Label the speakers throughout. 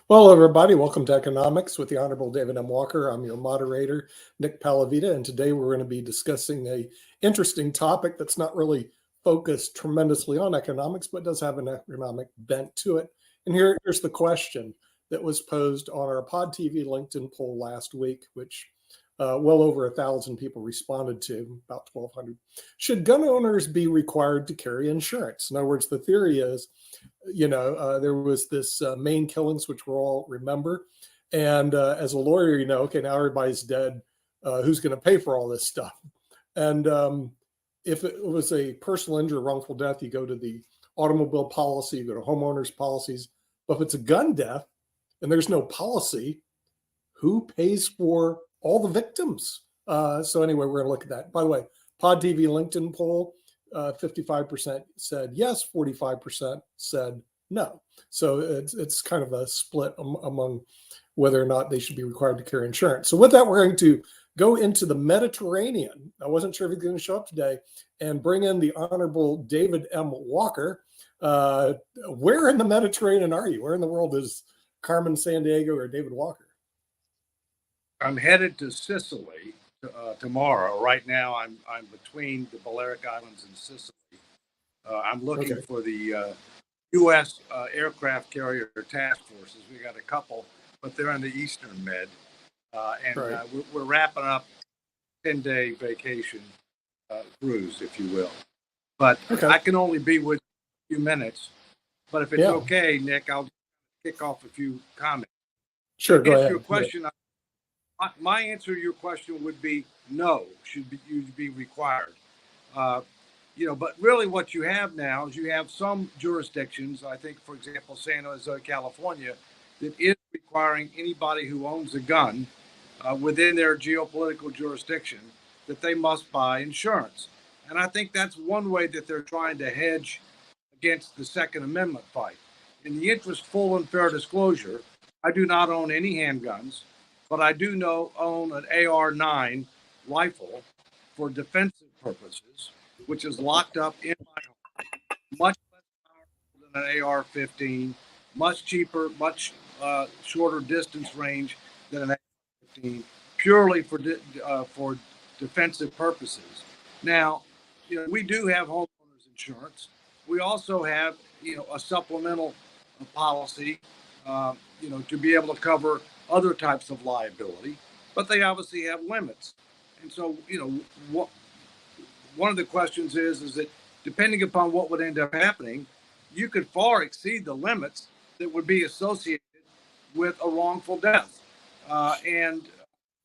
Speaker 1: Well, everybody, welcome to Economics with the Honorable David M. Walker. I'm your moderator, Nick Palavita, and today we're going to be discussing a interesting topic that's not really focused tremendously on economics, but does have an economic bent to it. And here's the question that was posed on our Pod TV LinkedIn poll last week, which well over 1,000 people responded to, about 1,200. Should gun owners be required to carry insurance? In other words, the theory is, there was this Maine killings, which we all remember. And as a lawyer, okay, now everybody's dead. Who's going to pay for all this stuff? And if it was a personal injury, wrongful death, you go to the automobile policy, you go to homeowners policies. But if it's a gun death and there's no policy, who pays for all the victims? So anyway, we're going to look at that. By the way, Pod TV LinkedIn poll, 55% said yes, 45% said no. So it's kind of a split among whether or not they should be required to carry insurance. So with that, we're going to go into the Mediterranean. I wasn't sure if he's going to show up today, and bring in the Honorable David M. Walker. Where in the Mediterranean are you? Where in the world is Carmen Sandiego or David Walker?
Speaker 2: I'm headed to Sicily tomorrow. Right now, I'm between the Balearic Islands and Sicily. I'm looking for the U.S. aircraft carrier task forces. We got a couple, but they're in the Eastern Med, we're wrapping up 10-day vacation cruise, if you will. But I can only be with you a few minutes. But if it's okay, Nick, I'll kick off a few comments.
Speaker 1: Sure, go ahead.
Speaker 2: Your question. My answer to your question would be no, should be required. But really what you have now is you have some jurisdictions, I think, for example, San Jose, California, that is requiring anybody who owns a gun within their geopolitical jurisdiction that they must buy insurance. And I think that's one way that they're trying to hedge against the Second Amendment fight. In the interest of full and fair disclosure, I do not own any handguns. But I do own an AR-9 rifle for defensive purposes, which is locked up in my home. Much less powerful than an AR-15, much cheaper, much shorter distance range than an AR-15, purely for defensive purposes. Now, we do have homeowners insurance. We also have, a supplemental policy, to be able to cover other types of liability, but they obviously have limits. And so, one of the questions is that depending upon what would end up happening, you could far exceed the limits that would be associated with a wrongful death.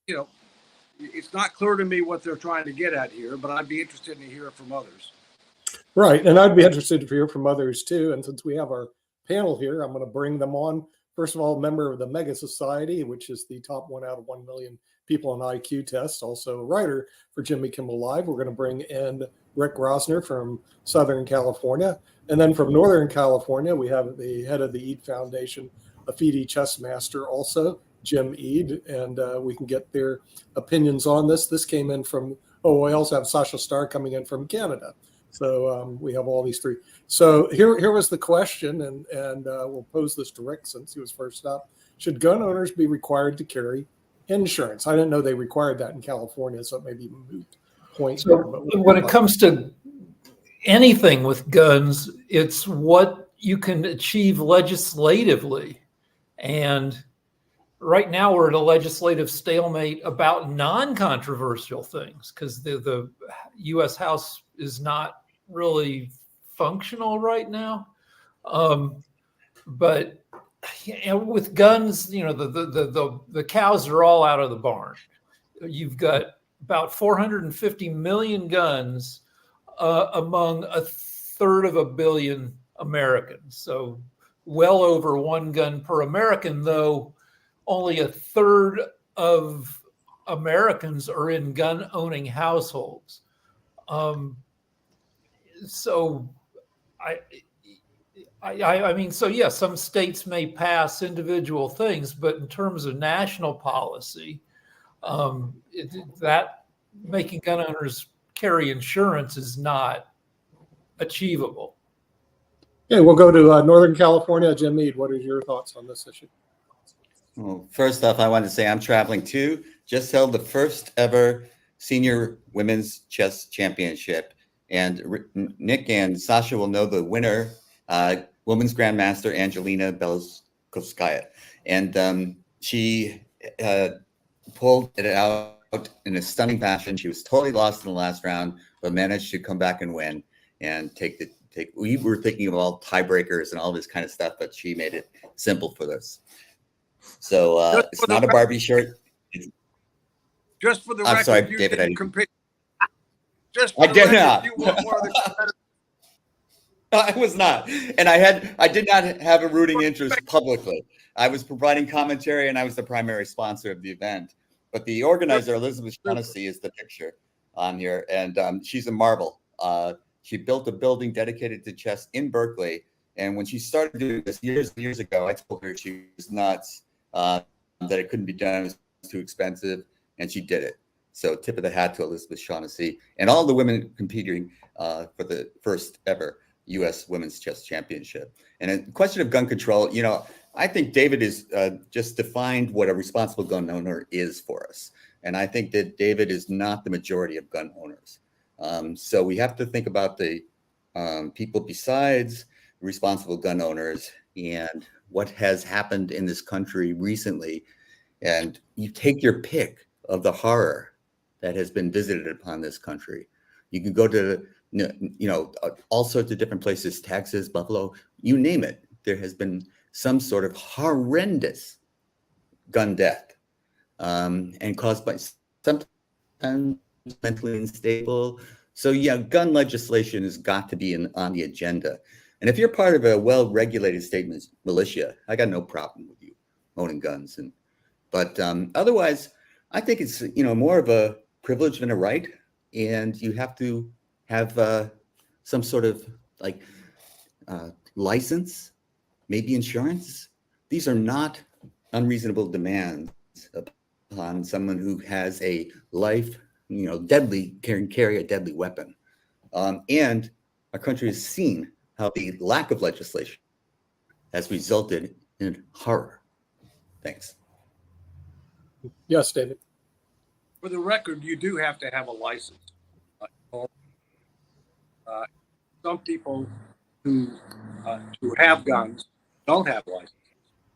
Speaker 2: It's not clear to me what they're trying to get at here, but I'd be interested to hear from others.
Speaker 1: Right. And I'd be interested to hear from others too. And since we have our panel here, I'm going to bring them on. First of all, a member of the Mega Society, which is the top 1 out of 1 million people on IQ tests, also a writer for Jimmy Kimmel Live. We're going to bring in Rick Rosner from Southern California. And then from Northern California, we have the head of the Eid Foundation, a FIDE chess master also, Jim Eid, and we can get their opinions on this. This came in from, we also have Sasha Starr coming in from Canada. So we have all these three. So here was the question, and we'll pose this to Rick since he was first up. Should gun owners be required to carry insurance? I didn't know they required that in California, so it may be a moot point.
Speaker 3: So when it comes to anything with guns, it's what you can achieve legislatively. And right now we're at a legislative stalemate about non-controversial things because the U.S. House is not really functional right now. But with guns, the cows are all out of the barn. You've got about 450 million guns among 1/3 billion Americans. So well over 1 gun per American, though only 1/3 of Americans are in gun-owning households. So I mean, so yes, some states may pass individual things, but in terms of national policy, that making gun owners carry insurance is not achievable.
Speaker 1: Yeah, we'll go to Northern California. Jim Mead, what are your thoughts on this issue?
Speaker 4: Well, first off, I wanted to say I'm traveling too. Just held the first ever senior women's chess championship. And Nick and Sasha will know the winner, women's grandmaster Angelina Beloskaya. And she pulled it out in a stunning fashion. She was totally lost in the last round, but managed to come back and win and we were thinking of all tiebreakers and all this kind of stuff, but she made it simple for us. So it's not a Barbie shirt.
Speaker 2: Just for the
Speaker 4: I'm
Speaker 2: record,
Speaker 4: sorry,
Speaker 2: you
Speaker 4: David,
Speaker 2: didn't compete. Just
Speaker 4: I
Speaker 2: for the
Speaker 4: did
Speaker 2: record,
Speaker 4: not.
Speaker 2: You were one of the competitors.
Speaker 4: I was not, and I did not have a rooting interest publicly. I was providing commentary, and I was the primary sponsor of the event. But the organizer, Elizabeth Shaughnessy, is the picture on here, and she's a marvel. She built a building dedicated to chess in Berkeley, and when she started doing this years and years ago, I told her she was nuts, that it couldn't be done, it was too expensive, and she did it. So tip of the hat to Elizabeth Shaughnessy and all the women competing for the first ever U.S. Women's Chess Championship. And a question of gun control, I think David is just defined what a responsible gun owner is for us. And I think that David is not the majority of gun owners. So we have to think about the people besides responsible gun owners and what has happened in this country recently. And you take your pick of the horror that has been visited upon this country. You can go to, all sorts of different places, Texas, Buffalo, you name it. There has been some sort of horrendous gun death and caused by sometimes mentally unstable. So yeah, gun legislation has got to be on the agenda. And if you're part of a well-regulated state militia, I got no problem with you owning guns. But otherwise, I think it's more of a privilege than a right, and you have to have some sort of license, maybe insurance. These are not unreasonable demands upon someone who has a life, deadly, can carry a deadly weapon. And our country has seen how the lack of legislation has resulted in horror. Thanks.
Speaker 1: Yes, David.
Speaker 2: For the record, you do have to have a license. Some people who have guns don't have licenses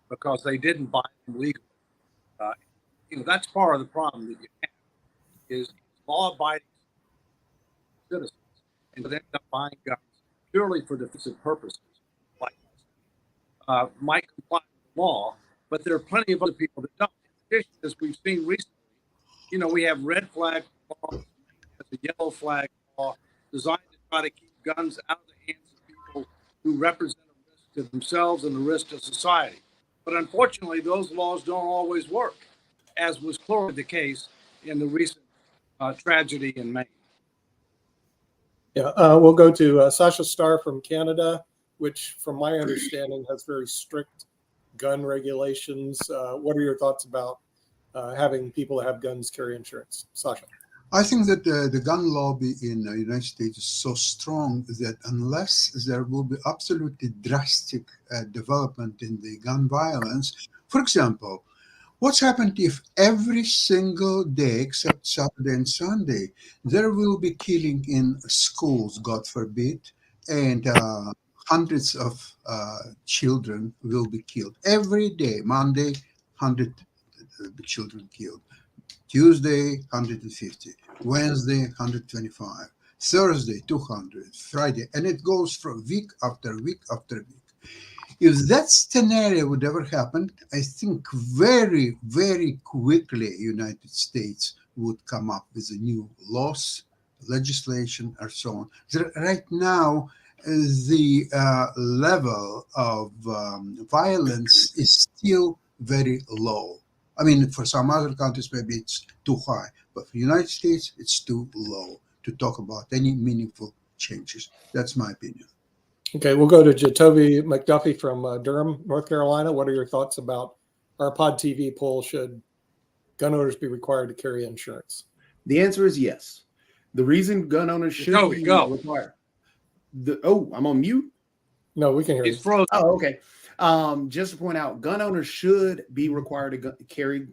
Speaker 2: because they didn't buy them legally. That's part of the problem that you have is law-abiding citizens and they end up buying guns purely for defensive purposes, might comply with the law, but there are plenty of other people that don't. In addition, as we've seen recently, we have red flag laws, a yellow flag law designed to try to keep guns out of the hands of people who represent a risk to themselves and a risk to society. But unfortunately, those laws don't always work, as was clearly the case in the recent tragedy in Maine.
Speaker 1: Yeah, we'll go to Sasha Starr from Canada, which from my understanding has very strict gun regulations. What are your thoughts about having people that have guns carry insurance? Sasha.
Speaker 5: I think that the gun lobby in the United States is so strong that unless there will be absolutely drastic development in the gun violence, for example, what's happened if every single day except Saturday and Sunday, there will be killing in schools, God forbid, and hundreds of children will be killed. Every day, Monday, 100 children killed. Tuesday, 150. Wednesday, 125. Thursday, 200. Friday, and it goes from week after week after week. If that scenario would ever happen, I think very, very quickly United States would come up with a new laws, legislation, and so on. Right now, the level of violence is still very low. I mean, for some other countries, maybe it's too high, but for the United States, it's too low to talk about any meaningful changes. That's my opinion.
Speaker 1: Okay, we'll go to Jatovi McDuffie from Durham, North Carolina. What are your thoughts about our Pod TV poll? Should gun owners be required to carry insurance?
Speaker 6: The answer is yes. The reason gun owners should be required. I'm on mute?
Speaker 1: No, we can hear
Speaker 2: He's
Speaker 1: you.
Speaker 2: frozen.
Speaker 6: Oh, okay. Just to point out, gun owners should be required to carry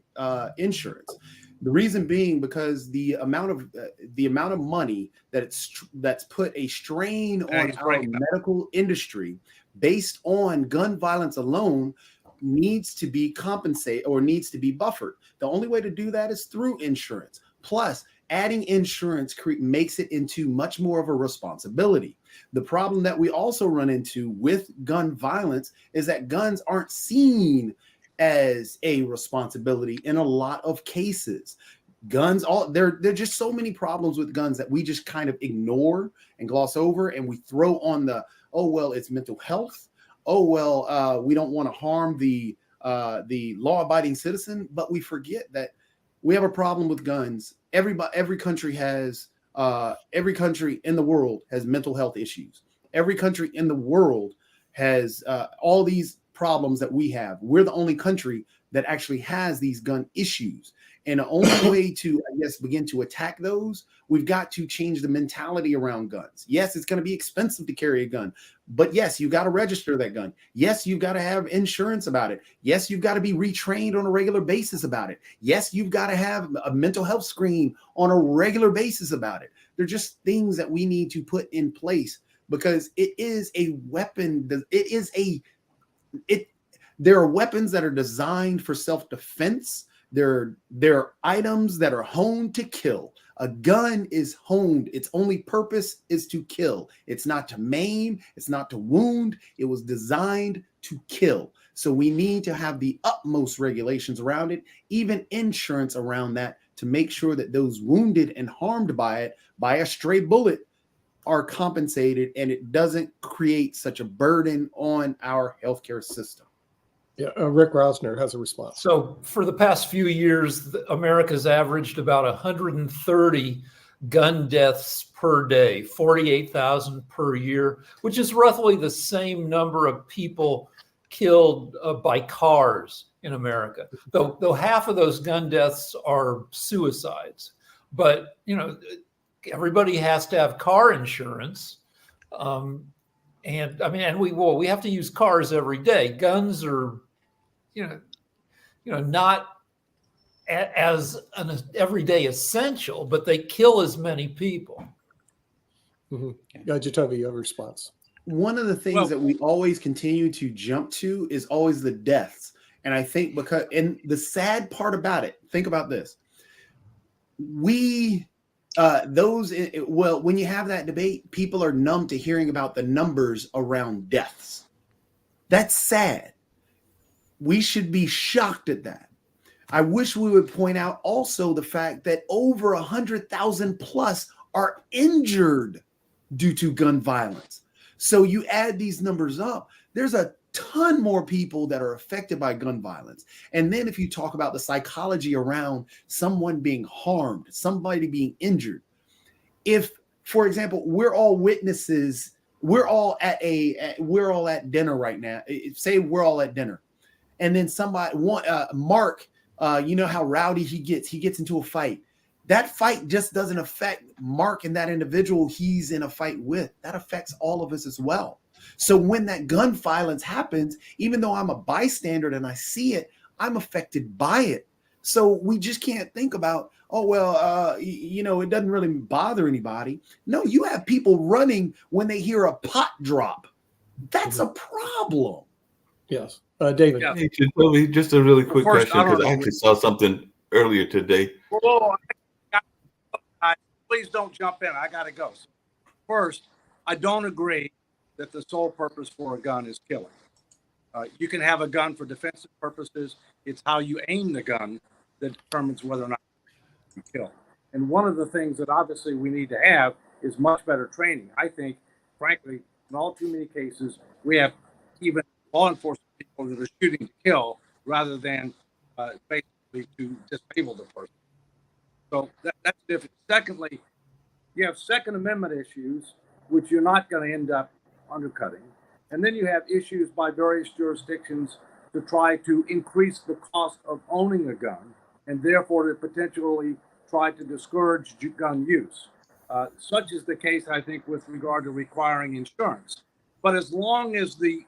Speaker 6: insurance. The reason being because the amount of money that's put a strain
Speaker 2: Yeah,
Speaker 6: on
Speaker 2: he's
Speaker 6: our
Speaker 2: breaking up.
Speaker 6: medical industry based on gun violence alone needs to be compensated or needs to be buffered. The only way to do that is through insurance. Plus, adding insurance makes it into much more of a responsibility. The problem that we also run into with gun violence is that guns aren't seen as a responsibility in a lot of cases. Guns, there are just so many problems with guns that we just kind of ignore and gloss over, and we throw on the, oh well, it's mental health. Oh well, we don't want to harm the law-abiding citizen, but we forget that we have a problem with guns. Every country in the world has mental health issues. Every country in the world has all these problems that we have. We're the only country that actually has these gun issues. And the only way to, I guess, begin to attack those, we've got to change the mentality around guns. Yes, it's going to be expensive to carry a gun, but yes, you've got to register that gun. Yes, you've got to have insurance about it. Yes, you've got to be retrained on a regular basis about it. Yes, you've got to have a mental health screen on a regular basis about it. They're just things that we need to put in place because it is a weapon. There are weapons that are designed for self-defense. There are items that are honed to kill. A gun is honed. Its only purpose is to kill. It's not to maim. It's not to wound. It was designed to kill. So we need to have the utmost regulations around it, even insurance around that, to make sure that those wounded and harmed by it, by a stray bullet, are compensated and it doesn't create such a burden on our healthcare system.
Speaker 1: Yeah, Rick Rosner has a response.
Speaker 3: So for the past few years, America's averaged about 130 gun deaths per day, 48,000 per year, which is roughly the same number of people killed by cars in America. Though half of those gun deaths are suicides. But, you know, everybody has to have car insurance. And I mean, and we have to use cars every day. Guns are, not as an everyday essential, but they kill as many people.
Speaker 1: Mm-hmm. Jacoby, you have a response.
Speaker 6: One of the things that we always continue to jump to is always the deaths. And I think and the sad part about it, think about this. When you have that debate, people are numb to hearing about the numbers around deaths. That's sad. We should be shocked at that. I wish we would point out also the fact that over 100,000 plus are injured due to gun violence. So you add these numbers up, there's a ton more people that are affected by gun violence. And then if you talk about the psychology around someone being harmed, somebody being injured, if, for example, we're all witnesses, we're all at dinner right now. Say we're all at dinner, and then Mark, you know how rowdy he gets into a fight. That fight just doesn't affect Mark and that individual he's in a fight with. That affects all of us as well. So when that gun violence happens, even though I'm a bystander and I see it, I'm affected by it. So we just can't think about, it doesn't really bother anybody. No, you have people running when they hear a pot drop. That's a problem.
Speaker 1: Yes. David.
Speaker 2: Yeah.
Speaker 7: Hey, Jacoby, just a really quick
Speaker 2: First,
Speaker 7: question, because I actually saw something earlier today.
Speaker 2: Whoa, please don't jump in. I got to go. First, I don't agree that the sole purpose for a gun is killing. You can have a gun for defensive purposes. It's how you aim the gun that determines whether or not you kill. And one of the things that obviously we need to have is much better training. I think, frankly, in all too many cases, we have even law enforcement people that are shooting to kill rather than basically to disable the person. So that's different. Secondly, you have Second Amendment issues, which you're not going to end up undercutting. And then you have issues by various jurisdictions to try to increase the cost of owning a gun and therefore to potentially try to discourage gun use. Such is the case, I think, with regard to requiring insurance. But as long as the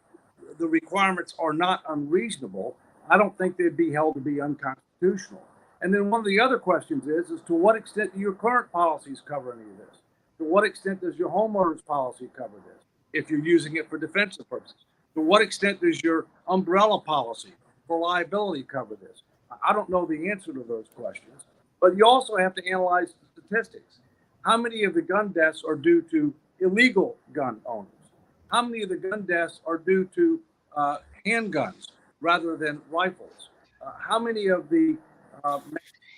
Speaker 2: the requirements are not unreasonable, I don't think they'd be held to be unconstitutional. And then one of the other questions is to what extent do your current policies cover any of this? To what extent does your homeowner's policy cover this if you're using it for defensive purposes? To what extent does your umbrella policy for liability cover this? I don't know the answer to those questions, but you also have to analyze the statistics. How many of the gun deaths are due to illegal gun owners? How many of the gun deaths are due to handguns rather than rifles? How many of the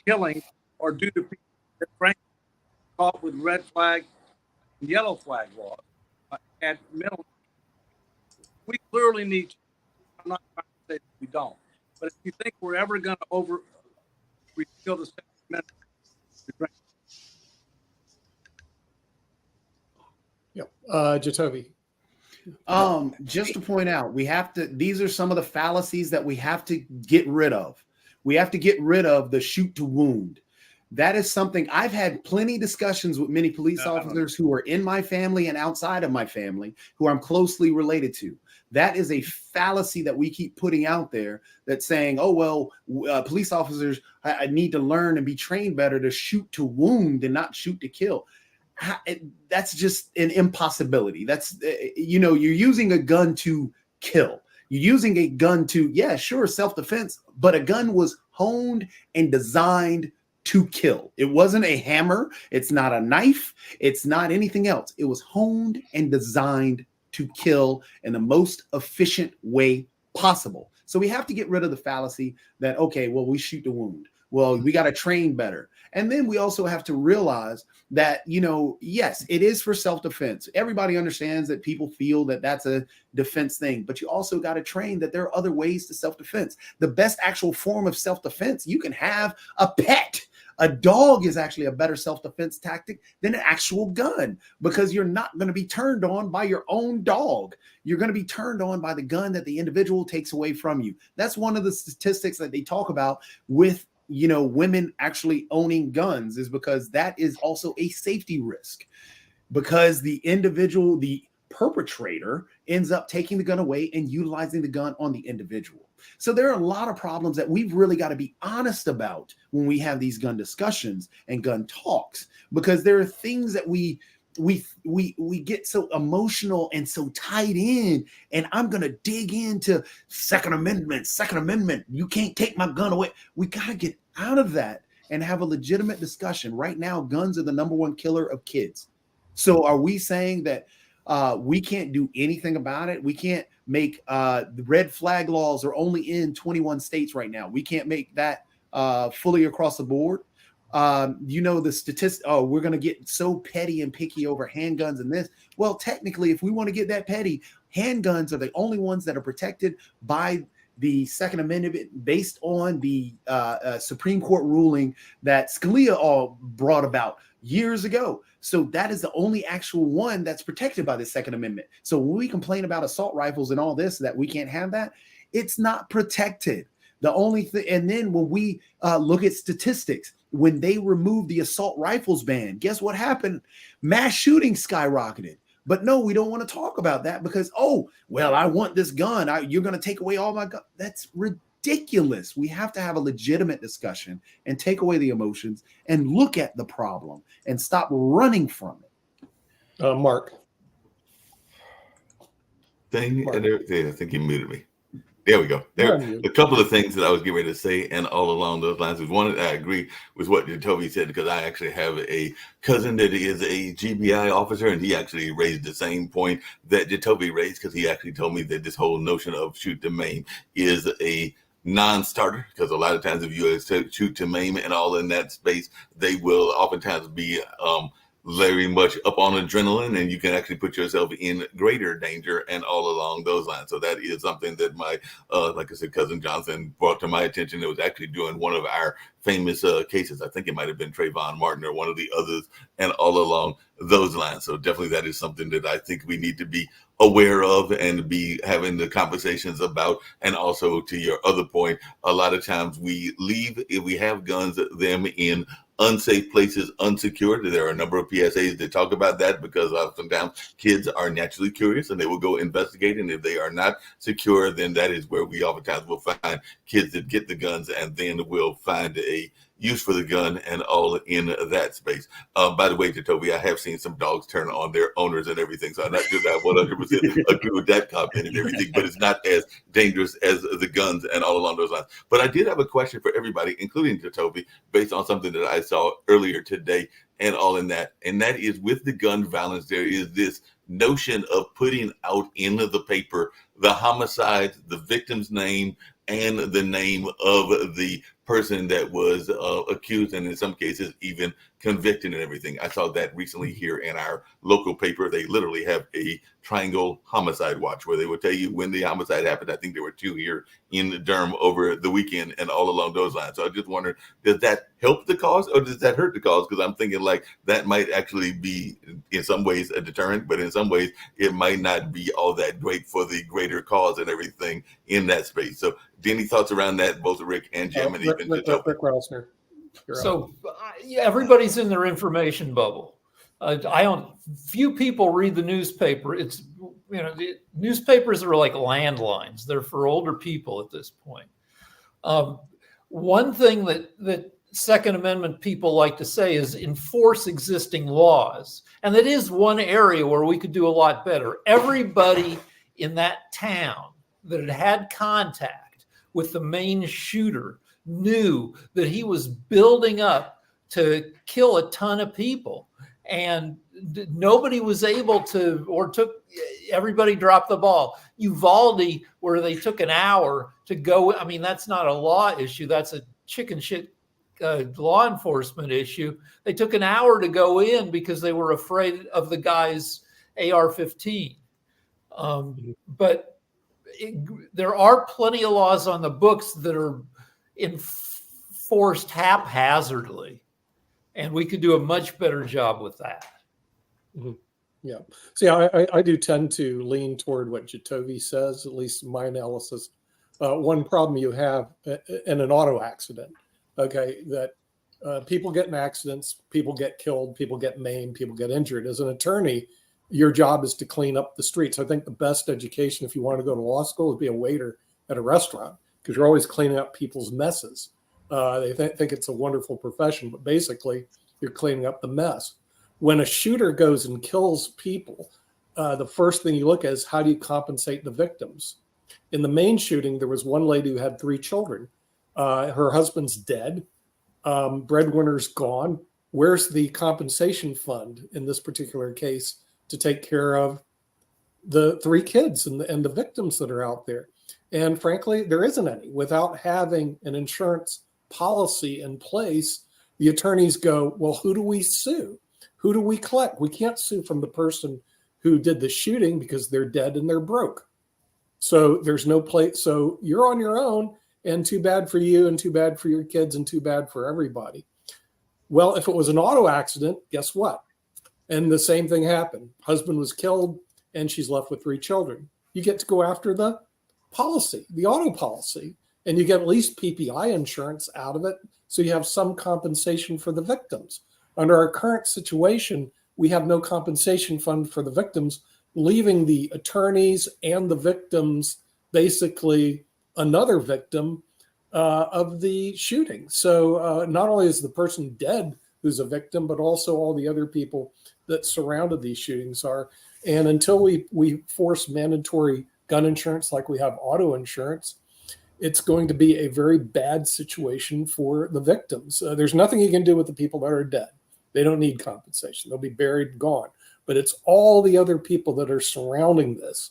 Speaker 2: killings are due to people that frankly caught with red flag and yellow flag laws at mental? We clearly need. I'm not trying to say that we don't, but if you think we're ever going to repeal the Second Amendment,
Speaker 1: Yep. Jatovi.
Speaker 6: Just to point out, these are some of the fallacies that we have to get rid of. We have to get rid of the shoot to wound. That is something I've had plenty discussions with many police officers who are in my family and outside of my family who I'm closely related to. That is a fallacy that we keep putting out there that's saying, oh, well, police officers I need to learn and be trained better to shoot to wound and not shoot to kill. That's just an impossibility. That's, you're using a gun to kill. You're using a gun to, yeah, sure, self-defense, but a gun was honed and designed to kill. It wasn't a hammer. It's not a knife. It's not anything else. It was honed and designed to kill in the most efficient way possible. So we have to get rid of the fallacy that, okay, well, we shoot to wound. Well, we got to train better. And then we also have to realize that, yes, it is for self-defense. Everybody understands that people feel that that's a defense thing, but you also got to train that there are other ways to self-defense. The best actual form of self-defense, you can have a pet. A dog is actually a better self-defense tactic than an actual gun because you're not going to be turned on by your own dog. You're going to be turned on by the gun that the individual takes away from you. That's one of the statistics that they talk about with women actually owning guns, is because that is also a safety risk because the individual, the perpetrator, ends up taking the gun away and utilizing the gun on the individual. So there are a lot of problems that we've really got to be honest about when we have these gun discussions and gun talks, because there are things that we get so emotional and so tied in, and I'm going to dig into Second Amendment. You can't take my gun away. We got to get out of that and have a legitimate discussion. Right now, guns are the number one killer of kids. So are we saying that we can't do anything about it? We can't make the red flag laws are only in 21 states right now. We can't make that fully across the board. The statistics, we're going to get so petty and picky over handguns and this. Well, technically, if we want to get that petty, handguns are the only ones that are protected by the Second Amendment based on the Supreme Court ruling that Scalia brought about years ago. So that is the only actual one that's protected by the Second Amendment. So when we complain about assault rifles and all this, that we can't have that, it's not protected. The only thing, and then when we look at statistics, when they removed the assault rifles ban, guess what happened? Mass shootings skyrocketed. But no, we don't want to talk about that because, I want this gun. You're going to take away all my gun. That's ridiculous. We have to have a legitimate discussion and take away the emotions and look at the problem and stop running from it.
Speaker 1: Mark.
Speaker 7: Mark. I think you muted me. There we go. There, a couple of things that I was getting ready to say, and all along those lines is one, I agree with what Toby said, because I actually have a cousin that is a GBI officer, and he actually raised the same point that Jacoby raised, because he actually told me that this whole notion of shoot to maim is a non-starter, because a lot of times if you shoot to maim and all in that space, they will oftentimes be very much up on adrenaline, and you can actually put yourself in greater danger and all along those lines. So that is something that my, like I said, cousin Johnson brought to my attention. It was actually doing one of our famous cases. I think it might have been Trayvon Martin or one of the others, and all along those lines. So definitely that is something that I think we need to be aware of and be having the conversations about. And also, to your other point, a lot of times we have guns, them in unsafe places unsecured. There are a number of PSAs that talk about that because sometimes kids are naturally curious and they will go investigate. And if they are not secure, then that is where we oftentimes will find kids that get the guns, and then we'll find a use for the gun and all in that space. By the way, Jacoby, I have seen some dogs turn on their owners and everything. So I'm not sure that I 100% agree with that comment and everything, but it's not as dangerous as the guns and all along those lines. But I did have a question for everybody, including Jacoby, based on something that I saw earlier today and all in that. And that is, with the gun violence, there is this notion of putting out in the paper the homicide, the victim's name, and the name of the person that was accused, and in some cases even convicted and everything. I saw that recently here in our local paper. They literally have a triangle homicide watch where they will tell you when the homicide happened. I think there were 2 here in Durham over the weekend and all along those lines. So I just wondered, does that help the cause or does that hurt the cause? Because I'm thinking like that might actually be in some ways a deterrent, but in some ways it might not be all that great for the greater cause and everything in that space. So any thoughts around that, both Rick and Jim, and even
Speaker 1: Rick Rousner.
Speaker 3: So yeah, everybody's in their information bubble. I don't. Few people read the newspaper. It's, you know, the newspapers are like landlines. They're for older people at this point. One thing that Second Amendment people like to say is enforce existing laws, and that is one area where we could do a lot better. Everybody in that town that had had contact with the main shooter knew that he was building up to kill a ton of people, and nobody was able to, or everybody dropped the ball. Uvalde, where they took an hour to go, I mean, that's not a law issue, that's a chicken shit law enforcement issue. They took an hour to go in because they were afraid of the guy's AR-15. But there are plenty of laws on the books that are enforced haphazardly, and we could do a much better job with that.
Speaker 1: Mm-hmm. Yeah. See, I do tend to lean toward what Jacoby says, at least in my analysis. One problem you have in an auto accident, okay, that people get in accidents, people get killed, people get maimed, people get injured. As an attorney, your job is to clean up the streets. I think the best education, if you want to go to law school, is be a waiter at a restaurant, because you're always cleaning up people's messes. They think it's a wonderful profession, but basically you're cleaning up the mess. When a shooter goes and kills people, the first thing you look at is how do you compensate the victims? In the main shooting, there was one lady who had 3 children. Her husband's dead. Breadwinner's gone. Where's the compensation fund in this particular case to take care of the 3 kids and the victims that are out there? And frankly, there isn't any. Without having an insurance policy in place, the attorneys go, well, who do we sue? Who do we collect? We can't sue from the person who did the shooting because they're dead and they're broke. So there's no place. So you're on your own, and too bad for you, and too bad for your kids, and too bad for everybody. Well, if it was an auto accident, guess what? And the same thing happened. Husband was killed and she's left with 3 children. You get to go after the policy, the auto policy, and you get at least PPI insurance out of it. So you have some compensation for the victims. Under our current situation, we have no compensation fund for the victims, leaving the attorneys and the victims basically another victim of the shooting. So not only is the person dead who's a victim, but also all the other people that surrounded these shootings are. And until we force mandatory gun insurance like we have auto insurance, it's going to be a very bad situation for the victims. There's nothing you can do with the people that are dead. They don't need compensation. They'll be buried and gone. But it's all the other people that are surrounding this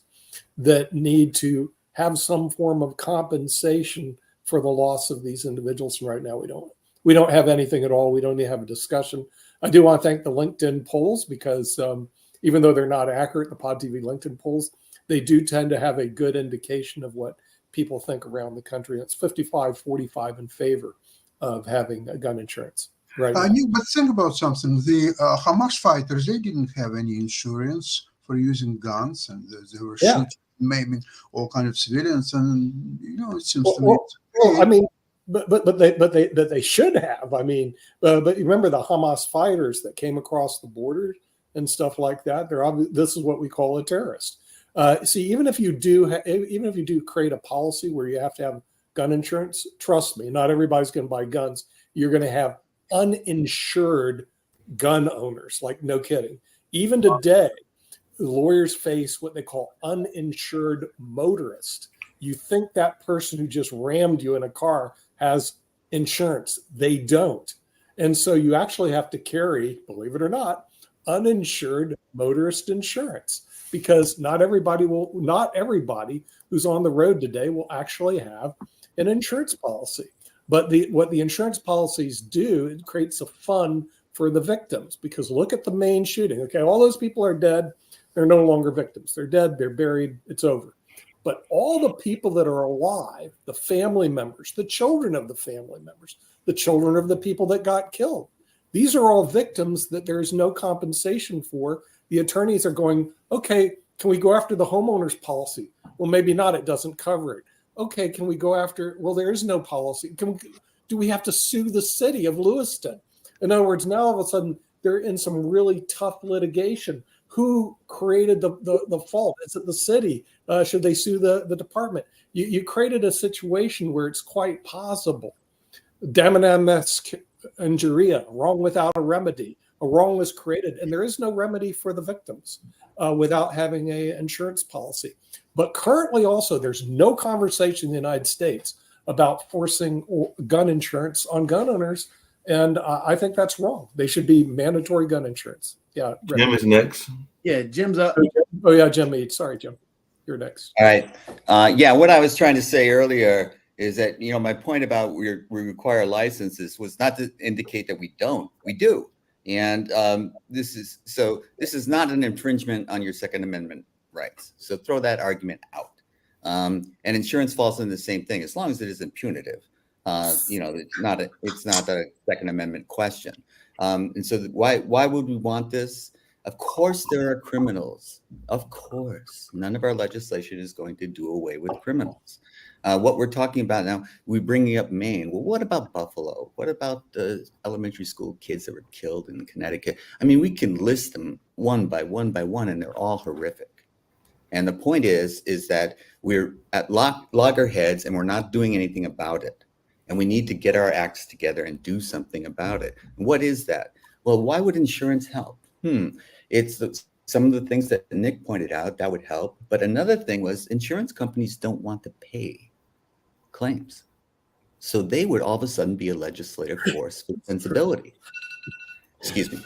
Speaker 1: that need to have some form of compensation for the loss of these individuals. And right now we don't have anything at all. We don't even have a discussion. I do want to thank the LinkedIn polls, because even though they're not accurate, the Pod TV LinkedIn polls, they do tend to have a good indication of what people think around the country. It's 55-45 in favor of having a gun insurance. Right.
Speaker 5: But think about something. The Hamas fighters, they didn't have any insurance for using guns, and they were shooting, maiming all kind of civilians. And it seems to me.
Speaker 1: Well, I mean, but they should have. I mean, but you remember the Hamas fighters that came across the border and stuff like that. This is what we call a terrorist. See, even if you do create a policy where you have to have gun insurance, trust me, not everybody's going to buy guns. You're going to have uninsured gun owners. Like, no kidding. Even today, lawyers face what they call uninsured motorist. You think that person who just rammed you in a car has insurance. They don't. And so you actually have to carry, believe it or not, uninsured motorist insurance, because not everybody who's on the road today will actually have an insurance policy. But what the insurance policies do, it creates a fund for the victims, because look at the main shooting. Okay, all those people are dead. They're no longer victims. They're dead. They're buried. It's over. But all the people that are alive, the family members, the children of the family members, the children of the people that got killed, these are all victims that there is no compensation for. The attorneys are going, okay, can we go after the homeowner's policy? Well, maybe not. It doesn't cover it. Okay, can we go after? Well, there is no policy. Do we have to sue the city of Lewiston? In other words, now all of a sudden they're in some really tough litigation. Who created the fault? Is it the city? Should they sue the department? You created a situation where it's quite possible. Damnamnesque injuria, wrong without a remedy. A wrong was created, and there is no remedy for the victims without having an insurance policy. But currently also, there's no conversation in the United States about forcing gun insurance on gun owners. And I think that's wrong. They should be mandatory gun insurance. Yeah.
Speaker 7: Jim is next.
Speaker 6: Yeah, Jim's up.
Speaker 1: Oh, yeah, Jim Mead. Sorry, Jim. You're next.
Speaker 4: All right. Yeah, what I was trying to say earlier is that, my point about we require licenses was not to indicate that we don't. We do. And this is not an infringement on your Second Amendment rights. So throw that argument out. And insurance falls in the same thing, as long as it isn't punitive. It's not a Second Amendment question. And so why would we want this? Of course, there are criminals. Of course, none of our legislation is going to do away with criminals. What we're talking about now, we're bringing up Maine. Well, what about Buffalo? What about the elementary school kids that were killed in Connecticut? I mean, we can list them one by one, and they're all horrific. And the point is that we're at loggerheads and we're not doing anything about it. And we need to get our acts together and do something about it. What is that? Well, why would insurance help? It's some of the things that Nick pointed out that would help. But another thing was insurance companies don't want to pay claims. So they would all of a sudden be a legislative force with sensibility. Excuse me.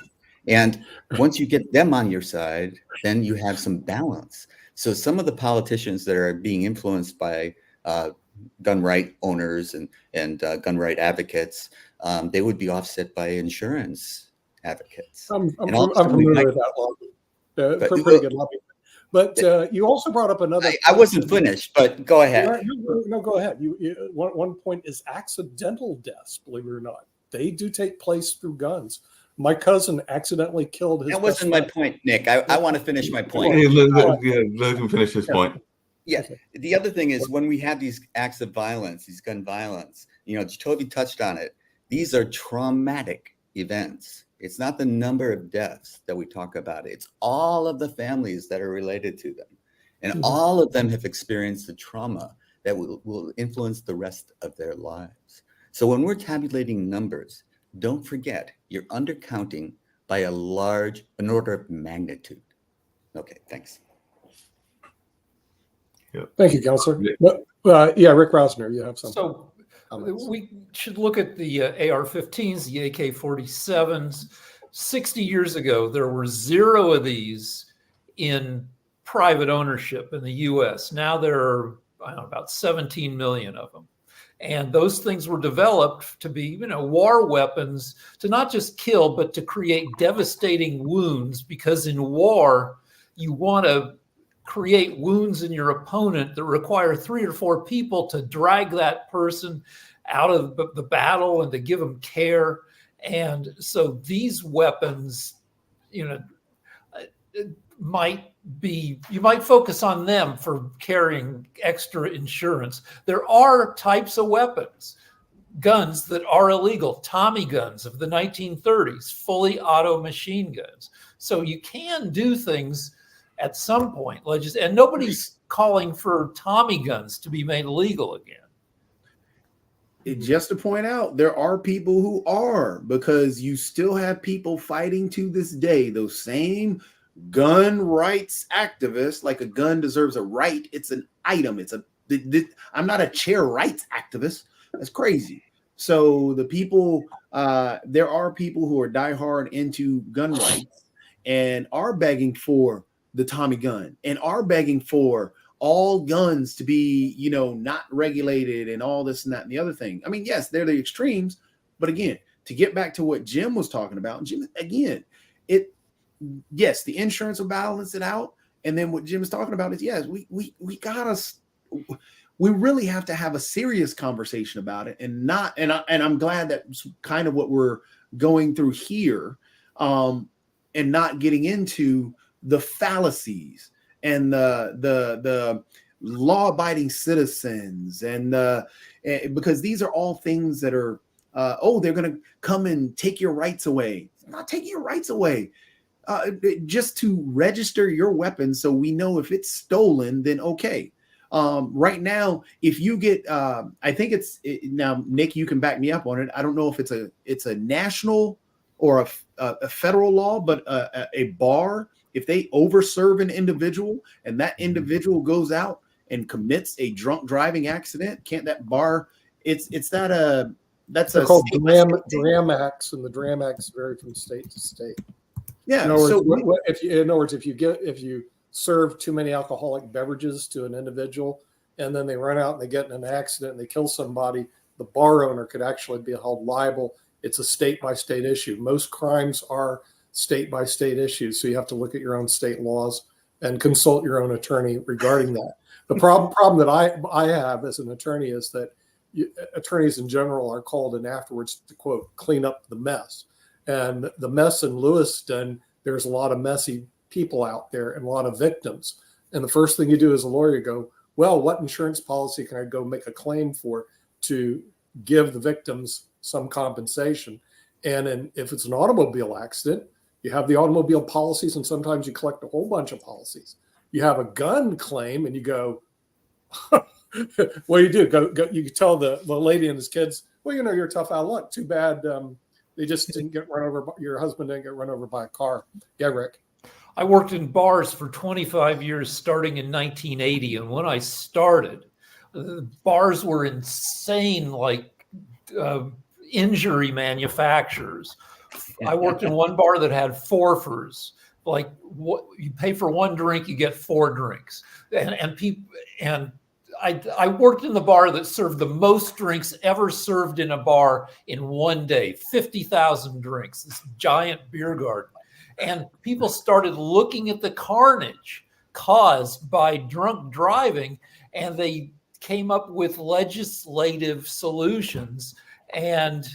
Speaker 4: And once you get them on your side, then you have some balance. So some of the politicians that are being influenced by gun right owners and gun right advocates, they would be offset by insurance advocates.
Speaker 1: I'm familiar with that lobby. Pretty good lobby. But you also brought up another.
Speaker 4: I wasn't finished, but go ahead.
Speaker 1: No, go ahead. One point is accidental deaths. Believe it or not, they do take place through guns. My cousin accidentally killed his.
Speaker 4: That wasn't my point, Nick. I want to finish my point.
Speaker 7: Hey, let him finish his point.
Speaker 4: Yeah. The other thing is when we have these acts of violence, these gun violence, Toby touched on it. These are traumatic events. It's not the number of deaths that we talk about. It's all of the families that are related to them. And all of them have experienced the trauma that will influence the rest of their lives. So when we're tabulating numbers, don't forget you're undercounting by an order of magnitude. Okay, thanks.
Speaker 1: Yep. Thank you, Counselor. Yeah, Rick Rosner, you have something.
Speaker 3: So we should look at the AR-15s, the AK-47s. 60 years ago, there were 0 of these in private ownership in the U.S. Now there are about 17 million of them. And those things were developed to be, war weapons to not just kill, but to create devastating wounds, because in war, you want to create wounds in your opponent that require 3 or 4 people to drag that person out of the battle and to give them care. And so these weapons, you might focus on them for carrying extra insurance. There are types of weapons guns that are illegal, Tommy guns of the 1930s, fully auto machine guns. So you can do things at some point, and nobody's calling for Tommy guns to be made illegal again.
Speaker 6: Just to point out, there are people who are, because you still have people fighting to this day, those same gun rights activists. Like, a gun deserves a right. It's an item. I'm not a chair rights activist. That's crazy. So the people, there are people who are diehard into gun rights and are begging for the Tommy gun and are begging for all guns to be, not regulated and all this and that and the other thing. I mean, yes, they're the extremes, but again, to get back to what Jim was talking about, Jim, again, yes, the insurance will balance it out. And then what Jim is talking about is, yes, we really have to have a serious conversation about it, and I'm glad that's kind of what we're going through here, and not getting into the fallacies and the law-abiding citizens, and because these are all things that are they're going to come and take your rights away. It's not taking your rights away. Just to register your weapon so we know if it's stolen, then okay. Right now, if you get, I think now, Nick, you can back me up on it. I don't know if it's a national or a federal law, but a bar, if they overserve an individual and that individual goes out and commits a drunk driving accident, can't that bar? That's
Speaker 1: called Dram Acts, and the Dram Acts vary from state to state.
Speaker 6: Yeah.
Speaker 1: In other words, if you serve too many alcoholic beverages to an individual, and then they run out and they get in an accident and they kill somebody, the bar owner could actually be held liable. It's a state by state issue. Most crimes are state by state issues, so you have to look at your own state laws and consult your own attorney regarding that. The problem that I have as an attorney is that attorneys in general are called in afterwards to, quote, clean up the mess. And the mess in Lewiston, there's a lot of messy people out there and a lot of victims. And the first thing you do as a lawyer, you go, well, what insurance policy can I go make a claim for to give the victims some compensation? And if it's an automobile accident, you have the automobile policies, and sometimes you collect a whole bunch of policies. You have a gun claim, and you go, what do you do? Go, you can tell the lady and his kids, well, you're tough out of luck. Too bad they just didn't get run over. Your husband didn't get run over by a car. Yeah, Rick.
Speaker 3: I worked in bars for 25 years, starting in 1980. And when I started, bars were insane, like injury manufacturers. I worked in one bar that had forfers. Like, what you pay for one drink, you get 4 drinks. And I worked in the bar that served the most drinks ever served in a bar in one day, 50,000 drinks, this giant beer garden. And people started looking at the carnage caused by drunk driving, and they came up with legislative solutions, and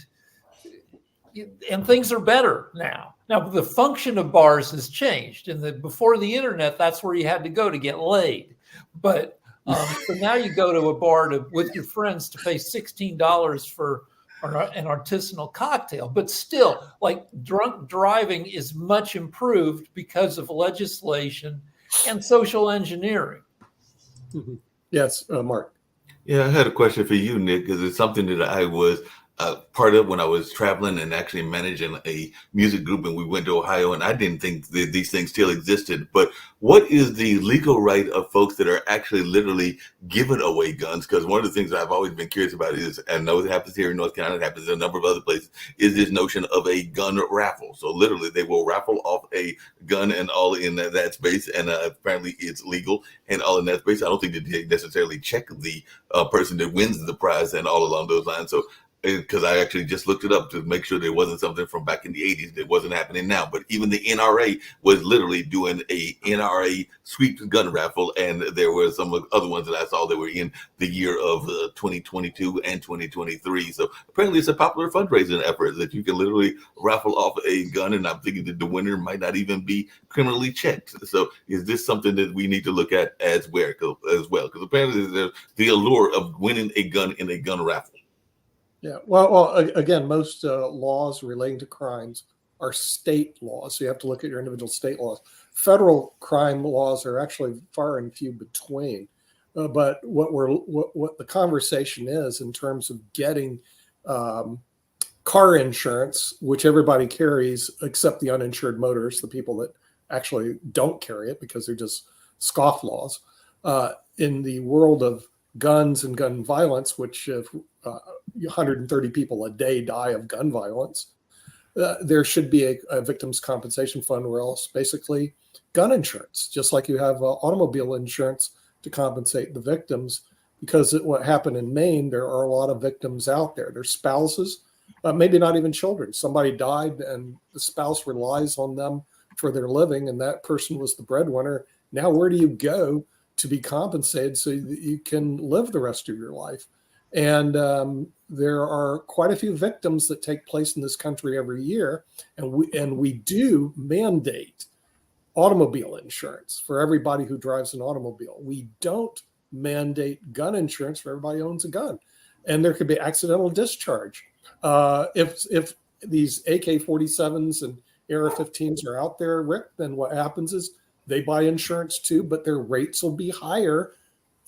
Speaker 3: things are better now. Now, the function of bars has changed. Before the internet, that's where you had to go to get laid. But so now you go to a bar with your friends to pay $16 for an artisanal cocktail. But still, like, drunk driving is much improved because of legislation and social engineering.
Speaker 1: Mm-hmm. Yes, Mark.
Speaker 7: Yeah, I had a question for you, Nick, because it's something that I was part of when I was traveling and actually managing a music group, and we went to Ohio, and I didn't think that these things still existed. But what is the legal right of folks that are actually literally giving away guns? Because one of the things that I've always been curious about is, and I know it happens here in North Carolina, it happens in a number of other places, is this notion of a gun raffle. So literally they will raffle off a gun and all in that space, and apparently it's legal and all in that space. I don't think that they necessarily check the person that wins the prize and all along those lines. So because I actually just looked it up to make sure there wasn't something from back in the 80s that wasn't happening now. But even the NRA was literally doing a NRA sweep gun raffle, and there were some other ones that I saw that were in the year of 2022 and 2023. So apparently it's a popular fundraising effort that you can literally raffle off a gun, and I'm thinking that the winner might not even be criminally checked. So is this something that we need to look at as well? Because apparently there's the allure of winning a gun in a gun raffle.
Speaker 1: Yeah. Well, again, most laws relating to crimes are state laws. So you have to look at your individual state laws. Federal crime laws are actually far and few between. But what the conversation is in terms of getting car insurance, which everybody carries except the uninsured motorists, the people that actually don't carry it because they're just scofflaws. In the world of guns and gun violence, which if 130 people a day die of gun violence, there should be a victims compensation fund where else basically gun insurance, just like you have automobile insurance to compensate the victims. Because what happened in Maine, there are a lot of victims out there. Their spouses, maybe not even children. Somebody died and the spouse relies on them for their living, and that person was the breadwinner. Now, where do you go to be compensated so that you can live the rest of your life? And there are quite a few victims that take place in this country every year, and we do mandate automobile insurance for everybody who drives an automobile. We don't mandate gun insurance for everybody who owns a gun, and there could be accidental discharge. If these AK-47s and AR-15s are out there, Rick, then what happens is they buy insurance too, but their rates will be higher,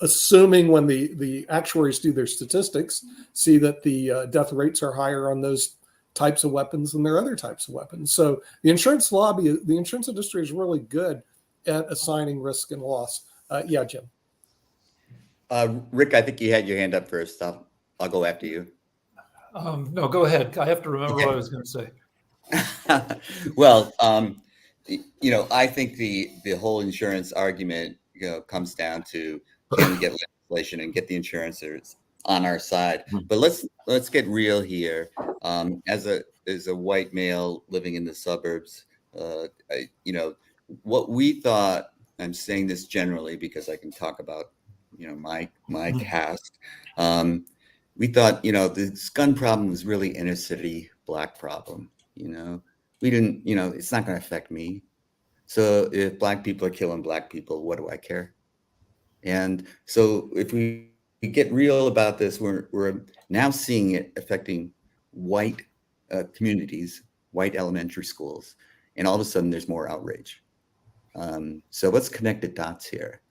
Speaker 1: assuming when the actuaries do their statistics, see that the death rates are higher on those types of weapons than there are other types of weapons. So the insurance industry is really good at assigning risk and loss. Yeah, Jim.
Speaker 4: Rick, I think you had your hand up first. I'll go after you.
Speaker 3: No, go ahead. I have to remember what I was going to say.
Speaker 4: Well, I think the whole insurance argument, comes down to can we get legislation and get the insurers on our side. But let's get real here. As a white male living in the suburbs, what we thought. I'm saying this generally because I can talk about my cast. We thought this gun problem was really inner city Black problem. We didn't. It's not going to affect me. So if Black people are killing Black people, what do I care? And so if we get real about this, we're now seeing it affecting white communities, white elementary schools, and all of a sudden there's more outrage. So let's connect the dots here,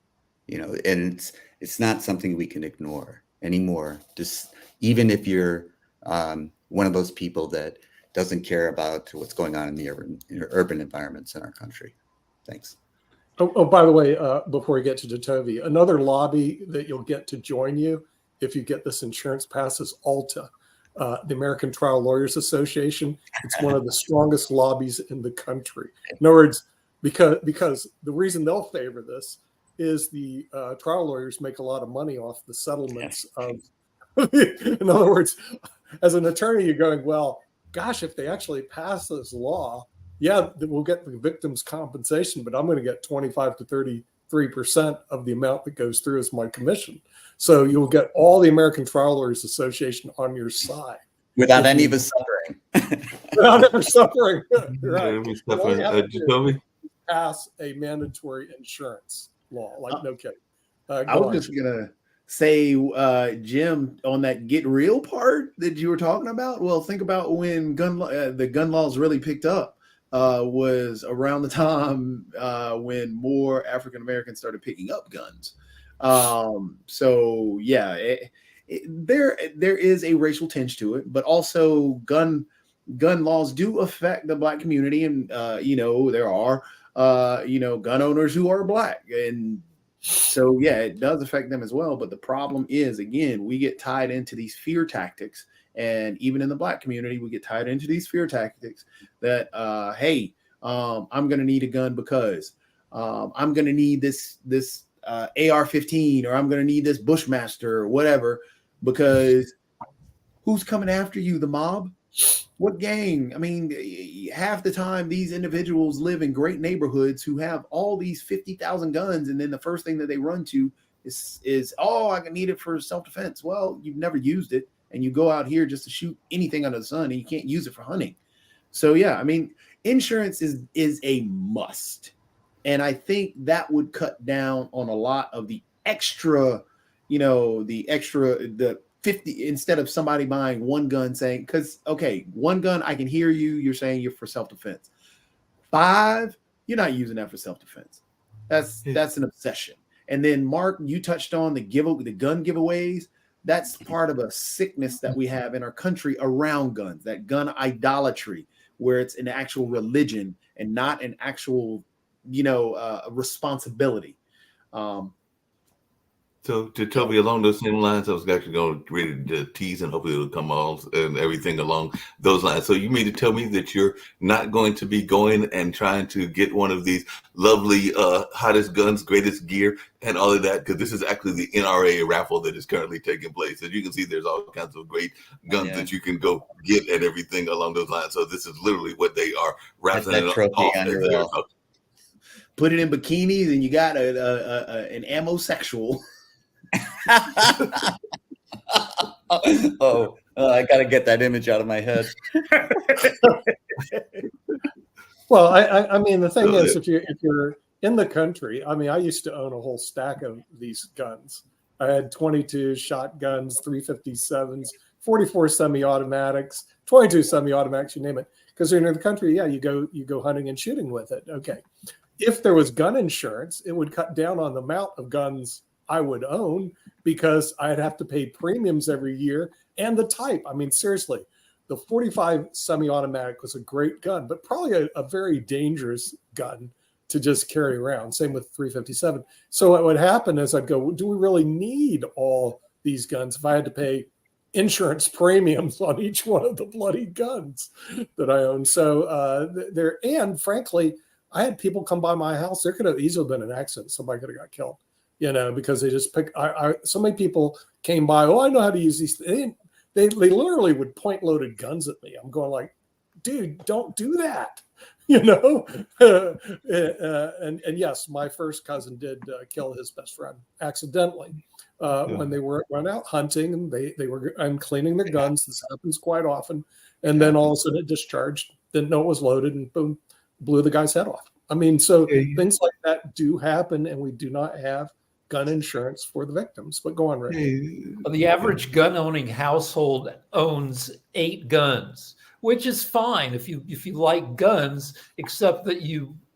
Speaker 4: and it's not something we can ignore anymore. Just even if you're one of those people that doesn't care about what's going on in the urban environments in our country. Thanks.
Speaker 1: Oh, by the way, before we get to Datovi, another lobby that you'll get to join you if you get this insurance pass is ALTA, the American Trial Lawyers Association. It's one of the strongest lobbies in the country. In other words, because the reason they'll favor this is the trial lawyers make a lot of money off the settlements of. In other words, as an attorney, you're going, well, gosh, if they actually pass this law, yeah, we'll get the victim's compensation, but I'm going to get 25 to 33% of the amount that goes through as my commission. So you'll get all the American Trial Lawyers Association on your side.
Speaker 4: Without any of us suffering.
Speaker 1: Without ever suffering. Right.
Speaker 7: Jacoby?
Speaker 1: Pass a mandatory insurance law, like no kidding.
Speaker 6: I was just going to say, Jim, on that get real part that you were talking about. Well, think about when the gun laws really picked up. Was around the time when more African Americans started picking up guns. So yeah, there is a racial tinge to it, but also gun laws do affect the Black community, and there are gun owners who are Black, and so yeah, it does affect them as well. But the problem is, again, we get tied into these fear tactics. And even in the Black community, we get tied into these fear tactics that, hey, I'm going to need a gun because I'm going to need this AR-15, or I'm going to need this Bushmaster or whatever, because who's coming after you? The mob? What gang? I mean, half the time these individuals live in great neighborhoods who have all these 50,000 guns, and then the first thing that they run to is I can need it for self-defense. Well, you've never used it. And you go out here just to shoot anything under the sun, and you can't use it for hunting. So yeah, I mean, insurance is a must. And I think that would cut down on a lot of the extra, the 50 instead of somebody buying one gun saying, because okay, one gun, I can hear you. You're saying you're for self-defense. 5, you're not using that for self-defense. That's an obsession. And then Mark, you touched on the gun giveaways. That's part of a sickness that we have in our country around guns, that gun idolatry, where it's an actual religion and not an actual, responsibility.
Speaker 7: So to Toby, along those same lines, I was actually going to read the tease and hopefully it'll come all and everything along those lines. So you mean to tell me that you're not going to be going and trying to get one of these lovely, hottest guns, greatest gear, and all of that? Because this is actually the NRA raffle that is currently taking place. As you can see, there's all kinds of great guns that you can go get and everything along those lines. So this is literally what they are raffling off.
Speaker 4: On your wall.
Speaker 6: Put it in bikinis and you got an ammo sexual.
Speaker 4: I got to get that image out of my head.
Speaker 1: Well, I mean, the thing is, if you're in the country, I mean, I used to own a whole stack of these guns. I had 22 shotguns, 357s, 44 semi-automatics, 22 semi-automatics, you name it. Because you're in the country, you go hunting and shooting with it. Okay. If there was gun insurance, it would cut down on the amount of guns I would own because I'd have to pay premiums every year and the type. I mean, seriously, the 45 semi-automatic was a great gun, but probably a very dangerous gun to just carry around. Same with 357. So what would happen is I'd go, do we really need all these guns if I had to pay insurance premiums on each one of the bloody guns that I own? So and frankly, I had people come by my house. There could have easily been an accident. Somebody could have got killed. Because they just pick. So many people came by. Oh, I know how to use these. They literally would point loaded guns at me. I'm going like, dude, don't do that. And yes, my first cousin did kill his best friend accidentally when they went out hunting and they were cleaning their guns. This happens quite often, and then all of a sudden it discharged. Didn't know it was loaded, and boom, blew the guy's head off. I mean, so things like that do happen, and we do not have gun insurance for the victims. But go on, Rick.
Speaker 3: Well, the average gun-owning household owns 8 guns, which is fine if you like guns, except that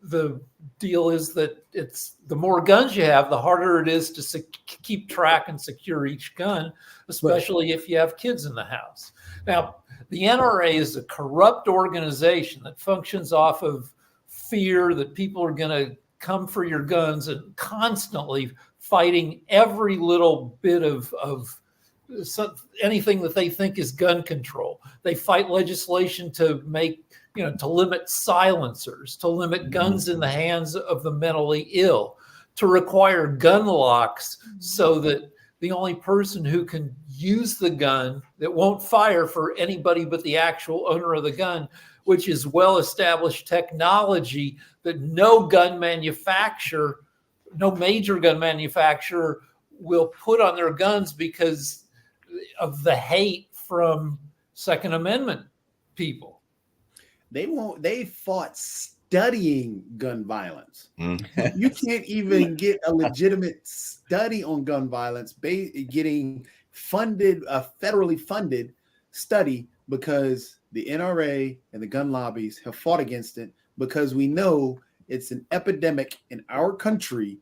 Speaker 3: the deal is that it's the more guns you have, the harder it is to keep track and secure each gun, especially if you have kids in the house. Now, the NRA is a corrupt organization that functions off of fear that people are going to come for your guns and constantly fighting every little bit of anything that they think is gun control. They fight legislation to make, to limit silencers, to limit guns in the hands of the mentally ill, to require gun locks so that the only person who can use the gun that won't fire for anybody but the actual owner of the gun, which is well-established technology that no major gun manufacturer will put on their guns because of the hate from Second Amendment people.
Speaker 6: They fought studying gun violence. You can't even get a legitimate study on gun violence, getting funded, a federally funded study, because the NRA and the gun lobbies have fought against it, because we know it's an epidemic in our country,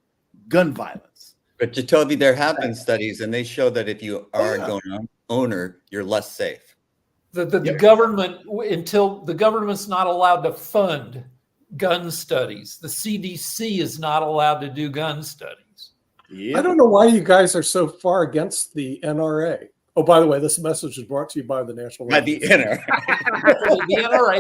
Speaker 6: gun violence.
Speaker 4: But Jacoby, there have been studies, and they show that if you are a gun owner, you're less safe.
Speaker 3: The government, until the government's not allowed to fund gun studies, the CDC is not allowed to do gun studies.
Speaker 1: I don't know why you guys are so far against the NRA. Oh, by the way, this message is brought to you by the National.
Speaker 4: By the NRA.
Speaker 3: The NRA,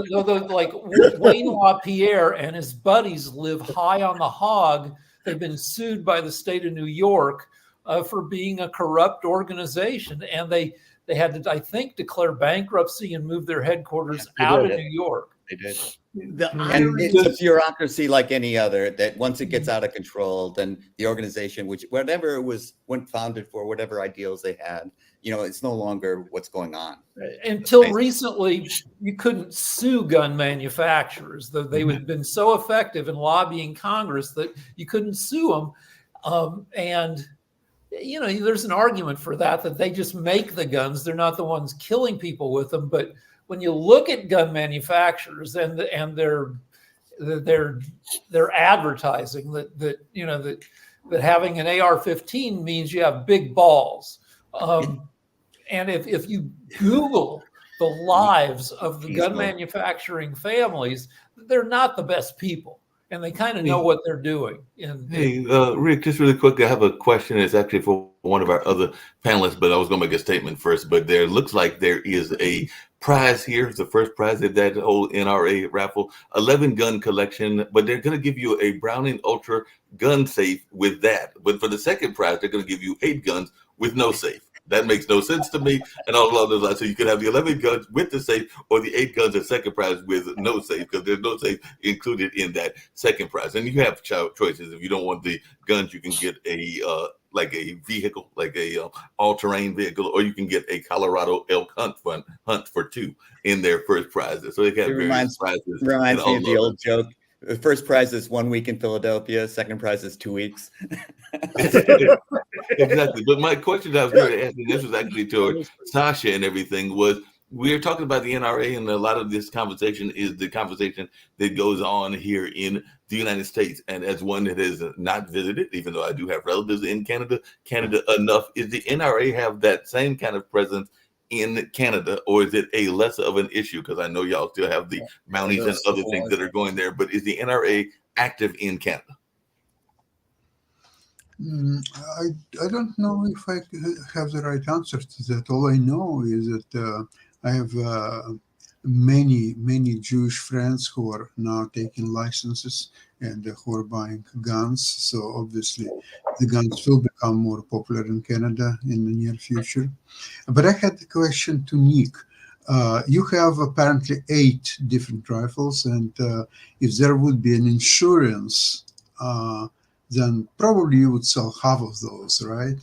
Speaker 3: like Wayne LaPierre and his buddies live high on the hog. They've been sued by the state of New York for being a corrupt organization, and they had to, I think, declare bankruptcy and move their headquarters out of New York.
Speaker 4: They did. And it's a bureaucracy like any other, that once it gets out of control, then the organization, which whatever it was founded for, whatever ideals they had, it's no longer what's going on.
Speaker 3: Until recently, you couldn't sue gun manufacturers. They had been so effective in lobbying Congress that you couldn't sue them. And you know, there's an argument for that they just make the guns. They're not the ones killing people with them. But when you look at gun manufacturers and their advertising that you know that having an AR-15 means you have big balls. And if you Google the lives of the gun manufacturing families, they're not the best people, and they kind of know what they're doing.
Speaker 7: Hey, Rick, just really quick, I have a question. It's actually for one of our other panelists, but I was going to make a statement first. But there looks like there is a prize here. It's the first prize of that whole NRA raffle, 11 gun collection, but they're going to give you a Browning Ultra gun safe with that. But for the second prize, they're going to give you 8 guns with no safe. That makes no sense to me. And all along those lines, so you can have the 11 guns with the safe or the 8 guns at second prize with no safe, because there's no safe included in that second prize. And you have choices. If you don't want the guns, you can get a like a vehicle, like a all-terrain vehicle, or you can get a Colorado elk hunt for 2 in their first prize. So they have various prizes.
Speaker 4: Reminds me of the old joke. The first prize is 1 week in Philadelphia. Second prize is 2 weeks.
Speaker 7: Exactly. But my question that I was going to ask, and this was actually to Sasha and everything, was we're talking about the NRA, and a lot of this conversation is the conversation that goes on here in the United States. And as one that has not visited, even though I do have relatives in Canada enough, is the NRA have that same kind of presence in Canada, or is it a less of an issue? Because I know y'all still have the Mounties and other things that are going there, but is the NRA active in Canada?
Speaker 5: I don't know if I have the right answer to that. All I know is that I have many Jewish friends who are now taking licenses and who are buying guns. So obviously the guns will become more popular in Canada in the near future. But I had a question to Nick. You have apparently 8 different rifles, and if there would be an insurance, then probably you would sell half of those, right?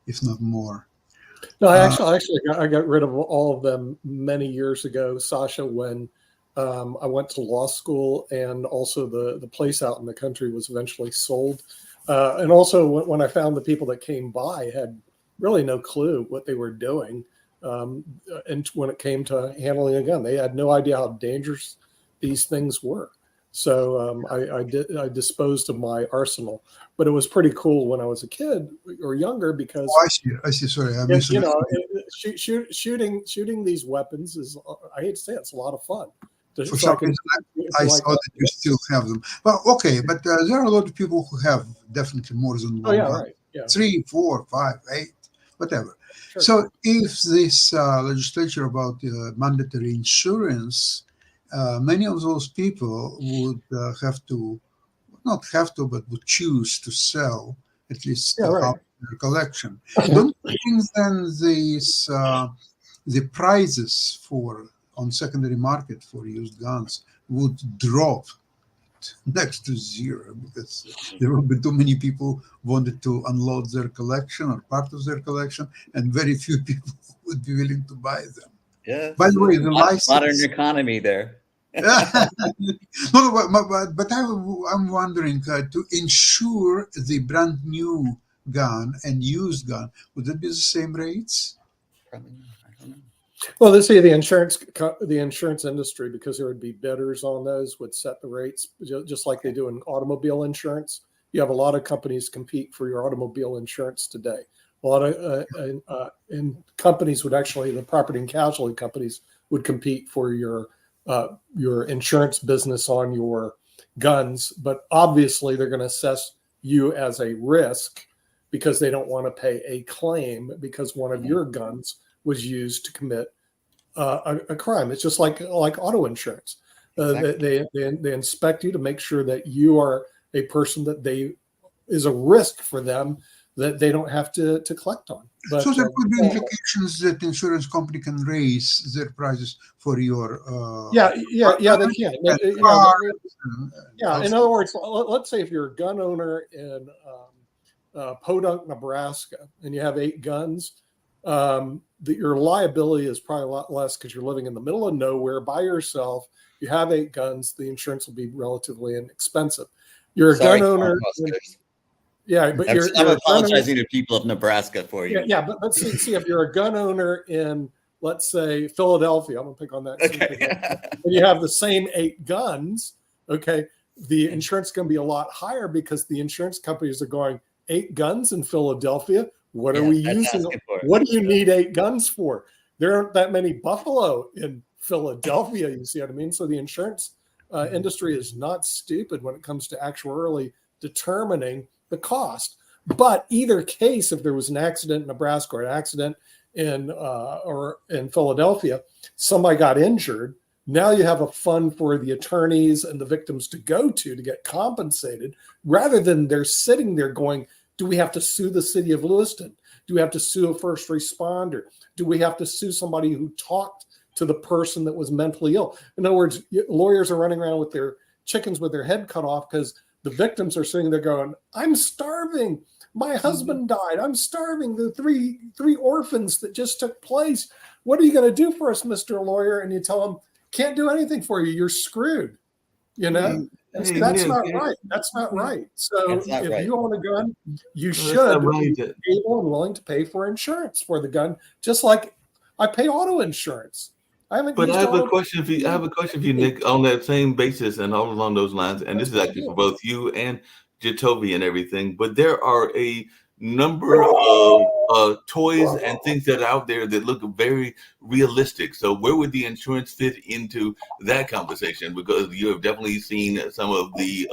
Speaker 5: If not more.
Speaker 1: No, I got rid of all of them many years ago, Sasha, when I went to law school, and also the place out in the country was eventually sold. And also when I found the people that came by had really no clue what they were doing. And when it came to handling a gun, they had no idea how dangerous these things were. So I disposed of my arsenal, but it was pretty cool when I was a kid or younger because
Speaker 5: I see. Sorry, I
Speaker 1: missed. You know, shooting these weapons is, I hate to say it, it's a lot of fun.
Speaker 5: For some reason, I saw that you still have them. Well, okay, but there are a lot of people who have definitely more than one.
Speaker 1: Oh yeah, right. Yeah.
Speaker 5: 3, 4, 5, 8, whatever.
Speaker 1: Sure.
Speaker 5: So if this legislature about mandatory insurance, many of those people would not have to, but would choose to sell at least half their collection. Don't you think then the prices on secondary market for used guns would drop next to zero, because there will be too many people wanted to unload their collection or part of their collection, and very few people would be willing to buy them.
Speaker 4: Yeah.
Speaker 5: By the way, the license,
Speaker 4: modern economy there.
Speaker 5: No, but I'm wondering, to insure the brand new gun and used gun, would it be the same rates?
Speaker 4: Probably not. I don't know.
Speaker 1: Well, let's see, the insurance industry, because there would be bidders on those, would set the rates just like they do in automobile insurance. You have a lot of companies compete for your automobile insurance today. A lot of and companies would actually, the property and casualty companies would compete for your insurance business on your guns, but obviously they're going to assess you as a risk because they don't want to pay a claim because one of your guns was used to commit a crime. It's just like auto insurance.
Speaker 4: Exactly.
Speaker 1: They inspect you to make sure that you are a person that is a risk for them that they don't have to collect on. But,
Speaker 5: so there could be implications that insurance company can raise their prices for your
Speaker 1: they can. In other words, let's say if you're a gun owner in Podunk, Nebraska, and you have 8 guns, your liability is probably a lot less because you're living in the middle of nowhere by yourself. You have 8 guns, the insurance will be relatively inexpensive. You're a gun owner. Yeah, but
Speaker 4: I'm
Speaker 1: you're a gun owner.
Speaker 4: apologizing to people of Nebraska for you.
Speaker 1: Yeah, but let's see if you're a gun owner in, let's say, Philadelphia. I'm gonna pick on that.
Speaker 4: Okay.
Speaker 1: And you have the same 8 guns. Okay, the insurance is going to be a lot higher because the insurance companies are going 8 guns in Philadelphia. What are we
Speaker 4: that's
Speaker 1: using?
Speaker 4: asking for it.
Speaker 1: What do you need 8 guns for? There aren't that many buffalo in Philadelphia. You see what I mean? So the insurance industry is not stupid when it comes to actuarially determining the cost. But either case, if there was an accident in Nebraska or an accident in Philadelphia, somebody got injured. Now you have a fund for the attorneys and the victims to go to get compensated, rather than they're sitting there going, do we have to sue the city of Lewiston? Do we have to sue a first responder? Do we have to sue somebody who talked to the person that was mentally ill? In other words, lawyers are running around with their chickens with their head cut off because the victims are sitting there going, I'm starving. My husband died. I'm starving. The three orphans that just took place. What are you going to do for us, Mr. Lawyer? And you tell them, can't do anything for you. You're screwed. You know, that's not right. That's not right. So if you own a gun, you should be able and willing to pay for insurance for the gun, just like I pay auto insurance. I haven't.
Speaker 7: But I have a question for you. I have a question for you, Nick, on that same basis and all along those lines. And this is actually for both you and Jatovy and everything. But there are a number of toys and things that are out there that look very realistic. So where would the insurance fit into that conversation? Because you have definitely seen some of the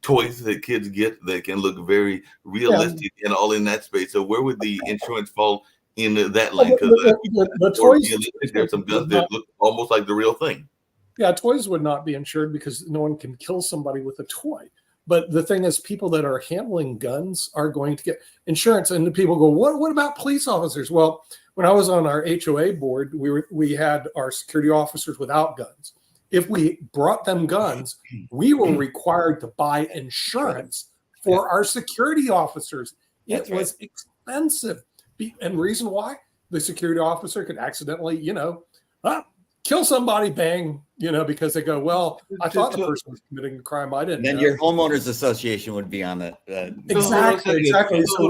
Speaker 7: toys that kids get that can look very realistic and all in that space. So where would the insurance fall in that lane? Because
Speaker 1: the toys,
Speaker 7: there's some guns that look almost like the real thing.
Speaker 1: Yeah, toys would not be insured because no one can kill somebody with a toy. But the thing is, people that are handling guns are going to get insurance. And the people go, what about police officers? Well, when I was on our HOA board, we had our security officers without guns. If we brought them guns, we were required to buy insurance for our security officers. It was expensive. And the reason why? The security officer could accidentally, kill somebody, bang, because they go, well, I thought the person was committing a crime. I didn't.
Speaker 4: And then your homeowners association would be on it.
Speaker 1: Exactly. So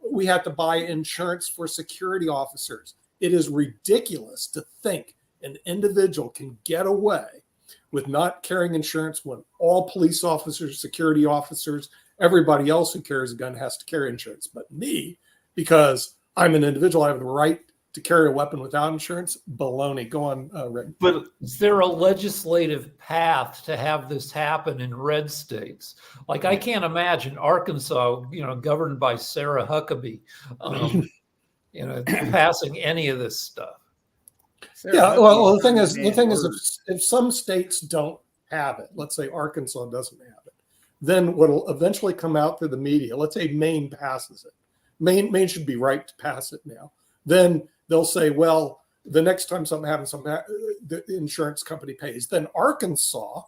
Speaker 1: we had to buy insurance for security officers. It is ridiculous to think an individual can get away with not carrying insurance when all police officers, security officers, everybody else who carries a gun has to carry insurance. But me, because I'm an individual, I have the right to carry a weapon without insurance. Baloney. Go on, Rick.
Speaker 3: But is there a legislative path to have this happen in red states? Like, I can't imagine Arkansas, governed by Sarah Huckabee, passing any of this stuff.
Speaker 1: The thing is, if some states don't have it, let's say Arkansas doesn't have it, then what will eventually come out through the media, let's say Maine passes it. Maine should be right to pass it now. Then they'll say, well, the next time something happens, the insurance company pays. Then Arkansas,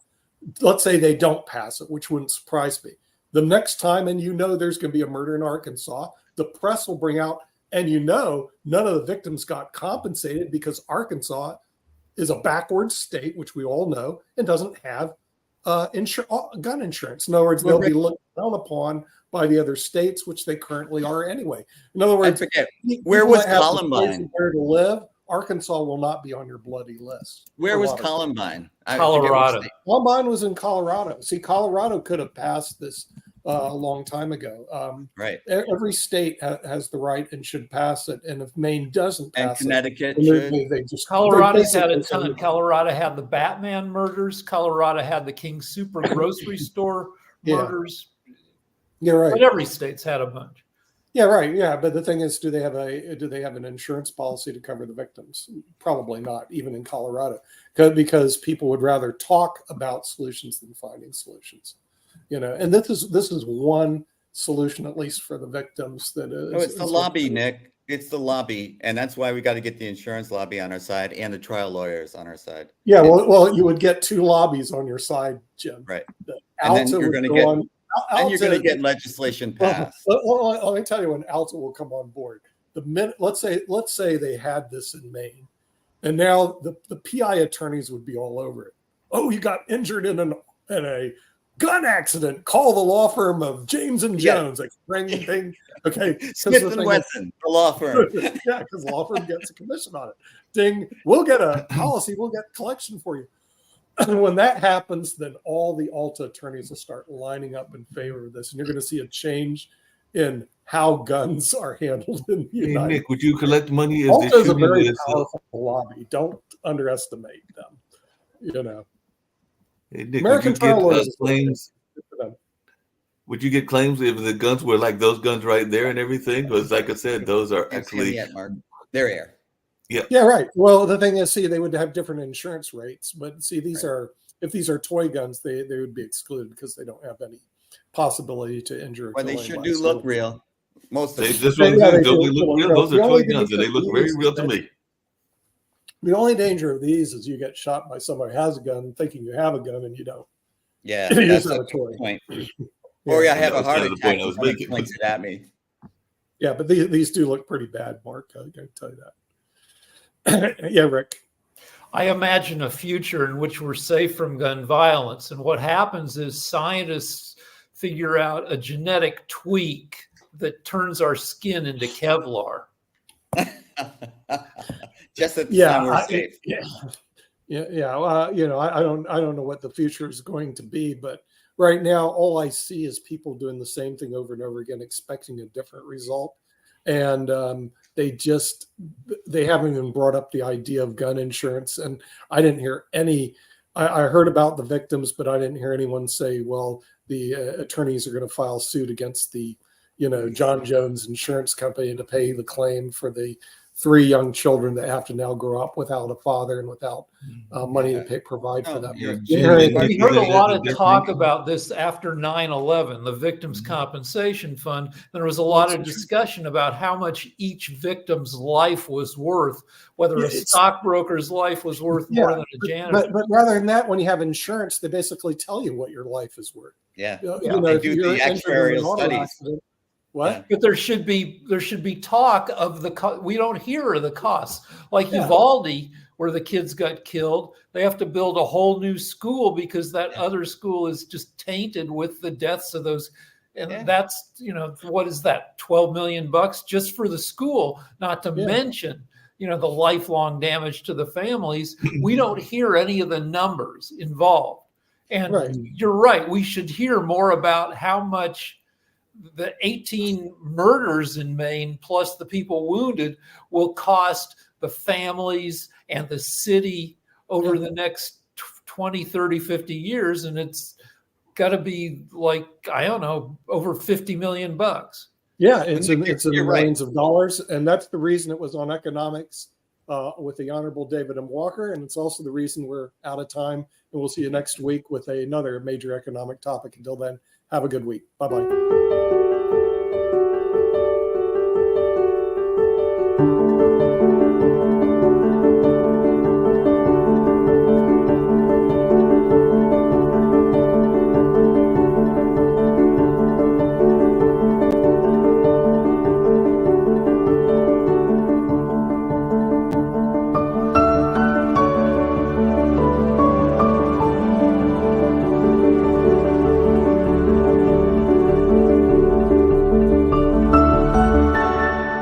Speaker 1: let's say they don't pass it, which wouldn't surprise me. The next time, and there's going to be a murder in Arkansas, the press will bring out, and none of the victims got compensated because Arkansas is a backward state, which we all know, and doesn't have gun insurance. In other words, they'll be looked down upon by the other states, which they currently are anyway. In other words,
Speaker 4: where was Columbine?
Speaker 1: Where to live? Arkansas will not be on your bloody list.
Speaker 4: Where was Columbine?
Speaker 3: Colorado.
Speaker 1: Columbine was in Colorado. See, Colorado could have passed this a long time ago.
Speaker 4: Right.
Speaker 1: Every state has the right and should pass it. And if Maine doesn't pass
Speaker 4: Connecticut
Speaker 3: Colorado's had a ton. Colorado had the Batman murders. Colorado had the King Super grocery store murders.
Speaker 1: You're right.
Speaker 3: But every state's had a bunch.
Speaker 1: Yeah, right. Yeah, but the thing is, do they have an insurance policy to cover the victims? Probably not, even in Colorado, because people would rather talk about solutions than finding solutions. And this is one solution, at least for the victims.
Speaker 4: It's the lobby, Nick. It's the lobby, and that's why we got to get the insurance lobby on our side and the trial lawyers on our side.
Speaker 1: Yeah, well, you would get 2 lobbies on your side, Jim.
Speaker 4: Right.
Speaker 1: And then you're going
Speaker 4: to get legislation passed.
Speaker 1: Let me tell you when Alta will come on board. The minute, let's say they had this in Maine, and now the PI attorneys would be all over it. Oh, you got injured in a gun accident, call the law firm of James and
Speaker 4: Yeah.
Speaker 1: Jones. Like, ring, ding. Okay. 'cause
Speaker 4: Smith
Speaker 1: the
Speaker 4: and
Speaker 1: thing is-
Speaker 4: Wesson, the law firm.
Speaker 1: yeah, because law firm gets a commission on it. Ding, we'll get a policy, we'll get collection for you. And when that happens, then all the Alta attorneys will start lining up in favor of this, and you're going to see a change in how guns are handled in the
Speaker 7: Hey,
Speaker 1: United
Speaker 7: Nick, would you collect money as
Speaker 1: Alta
Speaker 7: they
Speaker 1: is a
Speaker 7: shoot
Speaker 1: very
Speaker 7: this?
Speaker 1: powerful lobby. Don't underestimate them. You know,
Speaker 7: Hey, Nick,
Speaker 1: American
Speaker 7: would you get
Speaker 1: trial lawyers.
Speaker 7: claims? Would you get claims if the guns were like those guns right there and everything? Because, like I said, those are
Speaker 4: Can't see 'em
Speaker 7: actually
Speaker 4: yet, Mark. They're air.
Speaker 1: Yeah, right. Well, the thing is, see, they would have different insurance rates, but see, these are if these are toy guns, they would be excluded because they don't have any possibility to injure. or
Speaker 4: Well, they
Speaker 1: kill
Speaker 4: sure
Speaker 1: anybody.
Speaker 4: do look real. Most of
Speaker 7: they
Speaker 4: them.
Speaker 7: just
Speaker 1: Yeah,
Speaker 7: ones
Speaker 1: they
Speaker 7: don't
Speaker 1: do
Speaker 7: they look
Speaker 1: look
Speaker 7: real.
Speaker 1: real.
Speaker 7: Those
Speaker 1: The
Speaker 7: are
Speaker 1: only
Speaker 7: toy guns, and they
Speaker 1: difference
Speaker 7: look very
Speaker 1: is
Speaker 7: real to
Speaker 1: that-
Speaker 7: me.
Speaker 1: The only danger of these is you get shot by somebody who has a gun, thinking you have a gun, and you don't.
Speaker 4: Yeah,
Speaker 1: You
Speaker 4: that's
Speaker 1: just have
Speaker 4: a
Speaker 1: a toy.
Speaker 4: good point. Or I have
Speaker 7: That
Speaker 4: a
Speaker 7: was
Speaker 4: heart
Speaker 7: kind of the
Speaker 4: attack
Speaker 7: point I was
Speaker 4: and somebody
Speaker 7: making.
Speaker 4: points it at me.
Speaker 1: Yeah, but these do look pretty bad, Mark. I can tell you that. Yeah, Rick.
Speaker 3: I imagine a future in which we're safe from gun violence. And what happens is scientists figure out a genetic tweak that turns our skin into Kevlar.
Speaker 4: Just at the
Speaker 1: Yeah,
Speaker 4: time we're safe.
Speaker 1: You know, I don't know what the future is going to be, but right now, all I see is people doing the same thing over and over again, expecting a different result, and they haven't even brought up the idea of gun insurance. And I didn't hear any. I heard about the victims, but I didn't hear anyone say, "Well, the attorneys are going to file suit against the, John Jones Insurance Company to pay the claim for the 3 young children that have to now grow up without a father and without money to provide for
Speaker 4: No,
Speaker 1: them."
Speaker 4: you're-
Speaker 3: We heard a lot of
Speaker 7: They're
Speaker 3: talk
Speaker 7: thinking-
Speaker 3: about this after 9/11, the Victims' Compensation Fund. There was a lot of discussion about how much each victim's life was worth, whether
Speaker 1: Yeah,
Speaker 3: a
Speaker 1: it's-
Speaker 3: stockbroker's life was worth more
Speaker 1: Yeah,
Speaker 3: than a janitor.
Speaker 1: But rather than that, when you have insurance, they basically tell you what your life is worth.
Speaker 4: Yeah.
Speaker 3: They
Speaker 1: If
Speaker 4: do
Speaker 1: you're
Speaker 4: the
Speaker 1: injured in an
Speaker 4: actuarial
Speaker 1: auto
Speaker 4: studies.
Speaker 1: accident- What?
Speaker 4: Yeah.
Speaker 3: But there should be talk of we don't hear the costs. Like
Speaker 1: Yeah.
Speaker 3: Uvalde, where the kids got killed, they have to build a whole new school because that other school is just tainted with the deaths of those. And
Speaker 4: Yeah.
Speaker 3: that's, what is that? $12 million just for the school, not to
Speaker 1: Yeah.
Speaker 3: mention, the lifelong damage to the families. We don't hear any of the numbers involved. And
Speaker 1: Right.
Speaker 3: you're right. We should hear more about how much the 18 murders in Maine, plus the people wounded, will cost the families and the city over the next 20, 30, 50 years. And it's got to be like, I don't know, over $50 million.
Speaker 1: Yeah, it's in
Speaker 4: You're right.
Speaker 1: millions of dollars, and that's the reason it was on economics with the Honorable David M. Walker, and it's also the reason we're out of time. And we'll see you next week with another major economic topic. Until then, have a good week. Bye-bye.